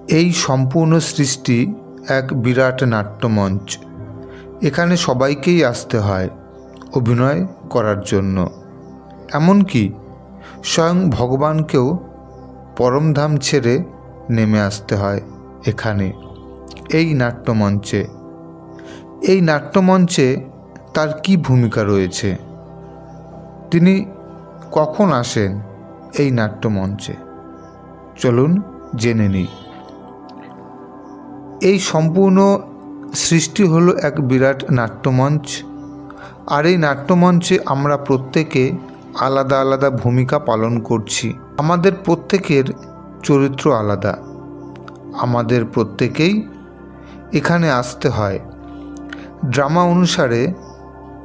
এই সম্পূর্ণ সৃষ্টি এক বিরাট নাট্যমঞ্চ। এখানে সবাইকেই আসতে হয় অভিনয় করার জন্য। এমনকি স্বয়ং ভগবানকেও পরমধাম ছেড়ে নেমে আসতে হয় এখানে, এই নাট্যমঞ্চে। এই নাট্যমঞ্চে তার কি ভূমিকা রয়েছে? তিনি কখন আসেন এই নাট্যমঞ্চে? চলুন জেনে নিই। এই সম্পূর্ণ সৃষ্টি হলো এক বিরাট নাট্যমঞ্চ। আর এই নাট্যমঞ্চে আমরা প্রত্যেকে আলাদা আলাদা ভূমিকা পালন করছি। আমাদের প্রত্যেকের চরিত্র আলাদা। আমাদের প্রত্যেকেই এখানে আসতে হয়। ড্রামা অনুসারে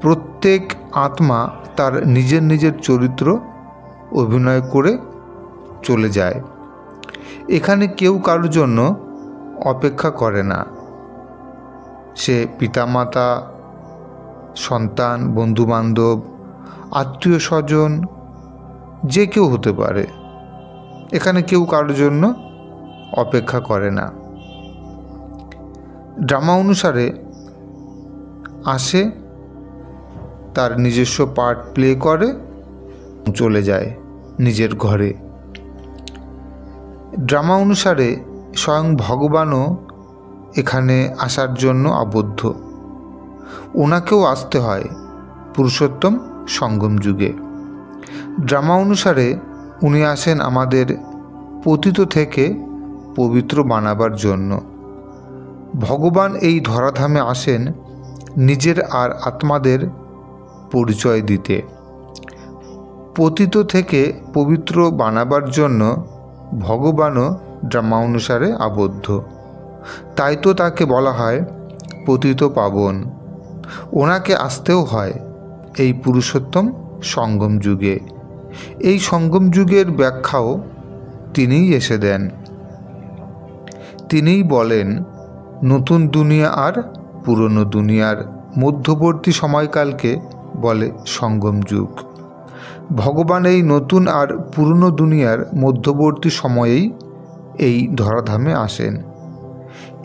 প্রত্যেক আত্মা তার নিজের নিজের চরিত্র অভিনয় করে চলে যায়। এখানে কেউ কারোর জন্য অপেক্ষা করে না। সে পিতামাতা, সন্তান, বন্ধুবান্ধব, আত্মীয় স্বজন, যে কেউ হতে পারে। এখানে কেউ কারোর জন্য অপেক্ষা করে না। ড্রামা অনুসারে আসে, তার নিজস্ব পার্ট প্লে করে, চলে যায় নিজের ঘরে। ড্রামা অনুসারে স্বয়ং ভগবানও এখানে আসার জন্য আবদ্ধ। ওনাকেও আসতে হয় পুরুষোত্তম সঙ্গম যুগে। ড্রামা অনুসারে উনি আসেন আমাদের পতিত থেকে পবিত্র বানাবার জন্য। ভগবান এই ধরাধামে আসেন নিজের আর আত্মাদের পরিচয় দিতে। পতিত থেকে পবিত্র বানাবার জন্য ভগবানও ড্রামা অনুসারে আবদ্ধ। তাই তো তাকে বলা হয় পতিত পাবন। ওনাকে আসতেও হয় এই পুরুষোত্তম সঙ্গম যুগে। এই সঙ্গম যুগের ব্যাখ্যাও তিনিই এসে দেন। তিনিই বলেন নতুন দুনিয়া আর পুরনো দুনিয়ার মধ্যবর্তী সময়কালকে বলে সঙ্গম যুগ। ভগবান এই নতুন আর পুরনো দুনিয়ার মধ্যবর্তী সময়েই এই ধরাধামে আসেন।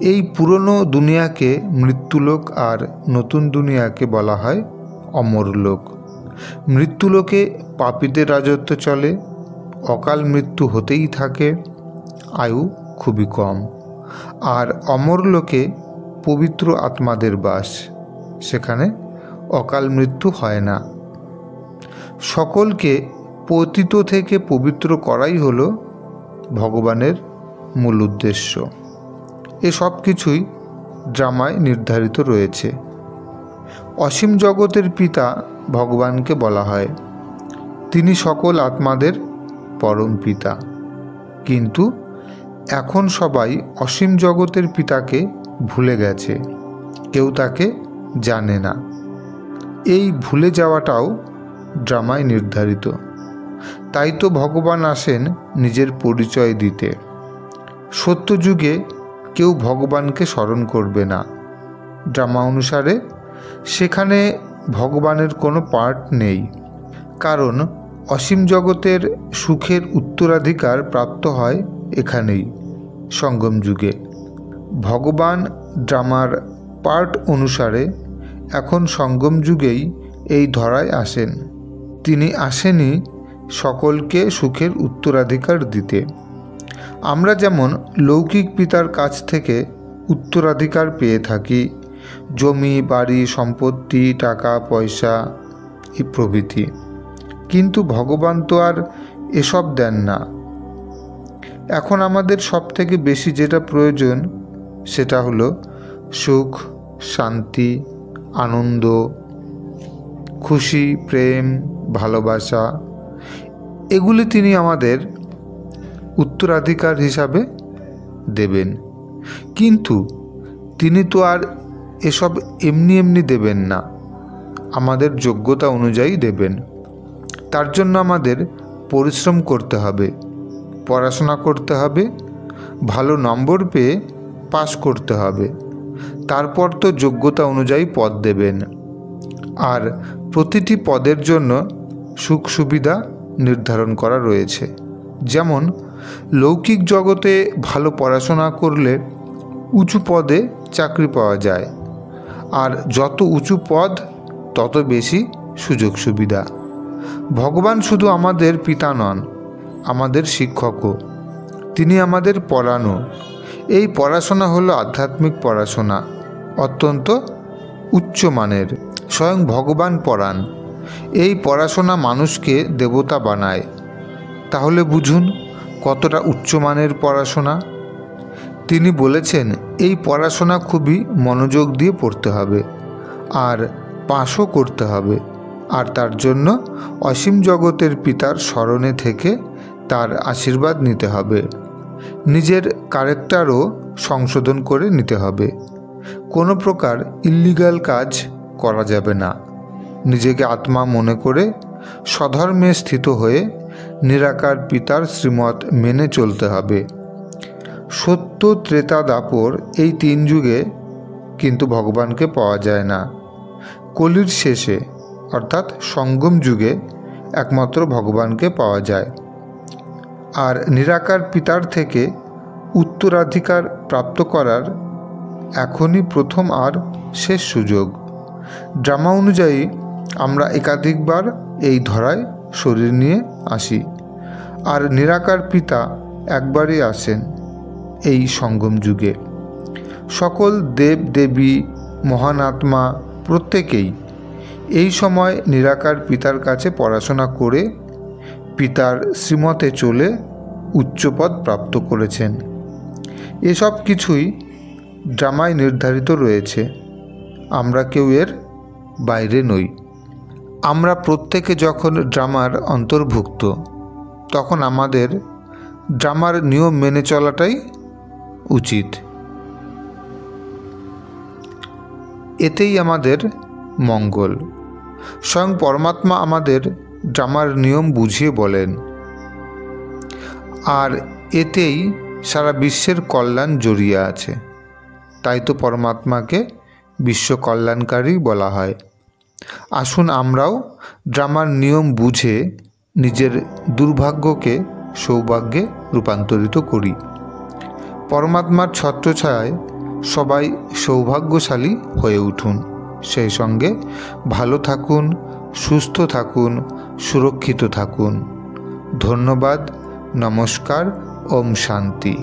এই পুরনো দুনিয়াকে মৃত্যুলোক আর নতুন দুনিয়াকে বলা হয় অমরলোক। মৃত্যুলোকে পাপীদের রাজত্ব চলে, অকাল মৃত্যু হতেই থাকে, আয়ু খুবই কম। আর অমরলোকে পবিত্র আত্মাদের বাস, সেখানে অকাল মৃত্যু হয় না। সকলকে পতিত থেকে পবিত্র করাই হলো ভগবানের মূল উদ্দেশ্য। এসব কিছুই ড্রামায় নির্ধারিত রয়েছে। অসীম জগতের পিতা ভগবানকে বলা হয়। তিনি সকল আত্মাদের পরম পিতা। কিন্তু এখন সবাই অসীম জগতের পিতাকে ভুলে গেছে, কেউ তাকে জানে না। এই ভুলে যাওয়াটাও ড্রামায় নির্ধারিত। তাই তো ভগবান আসেন নিজের পরিচয় দিতে। সত্যযুগে কেউ ভগবানকে স্মরণ করবে না। ড্রামা অনুসারে সেখানে ভগবানের কোনো পার্ট নেই, কারণ অসীম জগতের সুখের উত্তরাধিকার প্রাপ্ত হয় এখানেই সঙ্গম যুগে। ভগবান ড্রামার পার্ট অনুসারে এখন সঙ্গম যুগেই এই ধরায় আসেন। তিনি আসেনই সকলকে সুখের উত্তরাধিকার দিতে। আমরা যেমন লৌকিক পিতার কাছ থেকে উত্তরাধিকার পেয়ে থাকি, জমি, বাড়ি, সম্পত্তি, টাকা পয়সা প্রভৃতি, কিন্তু ভগবান তো আর এসব দেন না। এখন আমাদের সবথেকে বেশি যেটা প্রয়োজন সেটা হলো সুখ, শান্তি, আনন্দ, খুশি, প্রেম, ভালোবাসা। এগুলি তিনি আমাদের উত্তরাধিকার হিসাবে দেবেন। কিন্তু তিনি তো আর এসব এমনি এমনি দেবেন না, আমাদের যোগ্যতা অনুযায়ী দেবেন। তার জন্য আমাদের পরিশ্রম করতে হবে, পড়াশোনা করতে হবে, ভালো নম্বর পেয়ে পাস করতে হবে। তারপর তো যোগ্যতা অনুযায়ী পদ দেবেন। আর প্রতিটি পদের জন্য সুখ সুবিধা নির্ধারণ করা রয়েছে। যেমন লৌকিক জগতে ভালো পড়াশোনা করলে উঁচু পদে চাকরি পাওয়া যায়, আর যত উঁচু পদ তত বেশি সুযোগ সুবিধা। ভগবান শুধু আমাদের পিতা নন, আমাদের শিক্ষকও। তিনি আমাদের পড়ানো। এই পড়াশোনা হলো আধ্যাত্মিক পড়াশোনা, অত্যন্ত উচ্চমানের। স্বয়ং ভগবান পড়ান। এই পড়াশোনা মানুষকে দেবতা বানায়। তাহলে বুঝুন কতটা উচ্চমানের পড়াশোনা। তিনি বলেছেন এই পড়াশোনা খুবই মনোযোগ দিয়ে পড়তে হবে, আর পাশও করতে হবে, আর তার জন্য অসীম জগতের পিতার শরণে থেকে তার আশীর্বাদ নিতে হবে। নিজের ক্যারেক্টারও সংশোধন করে নিতে হবে। কোনো প্রকার ইল্লিগাল কাজ করা যাবে না। নিজেকে আত্মা মনে করে স্বধর্মে স্থিত হয়ে নিরাকার পিতার শ্রীমত মেনে চলতে হবে। সত্য, ত্রেতা, দাপর এই 3 যুগে কিন্তু ভগবানকে পাওয়া যায় না। কলির শেষে অর্থাৎ সঙ্গম যুগে একমাত্র ভগবানকে পাওয়া যায়। আর নিরাকার পিতার থেকে উত্তরাধিকার প্রাপ্ত করার এখনই প্রথম আর শেষ সুযোগ। ড্রামা অনুযায়ী আমরা একাধিকবার এই ধরায় শরীর নিয়ে আসি, আর নিরাকার পিতা একবারই আসেন এই সঙ্গম যুগে। সকল দেব দেবী, মহান আত্মা প্রত্যেকেই এই সময় নিরাকার পিতার কাছে পড়াশোনা করে পিতার শ্রীমতে চলে উচ্চপদ প্রাপ্ত করেছেন। এসব কিছুই ড্রামায় নির্ধারিত রয়েছে। আমরা কেউ এর বাইরে নই। আমরা প্রত্যেকে যখন ড্রামার অন্তর্ভুক্ত, তখন আমাদের ড্রামার নিয়ম মেনে চলাটাই উচিত। এতেই আমাদের মঙ্গল। স্বয়ং পরমাত্মা আমাদের ড্রামার নিয়ম বুঝিয়ে বলেন, আর এতেই সারা বিশ্বের কল্যাণ জড়িয়ে আছে। তাই তো পরমাত্মাকে বিশ্ব কল্যাণকারী বলা হয়। আসুন আমরাও ড্রামার নিয়ম বুঝে নিজের দুর্ভাগ্যকে সৌভাগ্যে রূপান্তরিত করি। পরমাত্মার ছত্রছায়ায় সবাই সৌভাগ্যশালী হয়ে উঠুন। সেই সঙ্গে ভালো থাকুন, সুস্থ থাকুন, সুরক্ষিত থাকুন। ধন্যবাদ। নমস্কার। ওম শান্তি।